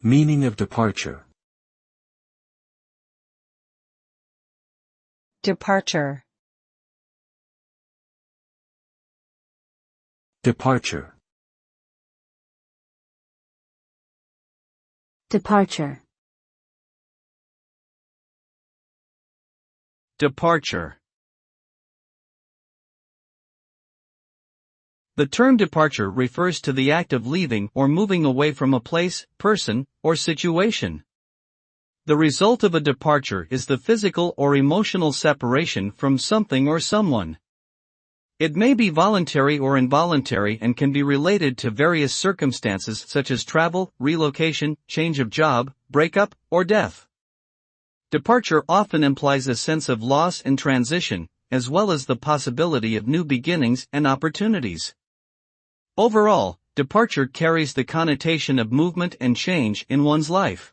Meaning of departure. Departure. Departure. Departure. Departure. The term departure refers to the act of leaving or moving away from a place, person, or situation. The result of a departure is the physical or emotional separation from something or someone. It may be voluntary or involuntary and can be related to various circumstances such as travel, relocation, change of job, breakup, or death. Departure often implies a sense of loss and transition, as well as the possibility of new beginnings and opportunities. Overall, departure carries the connotation of movement and change in one's life.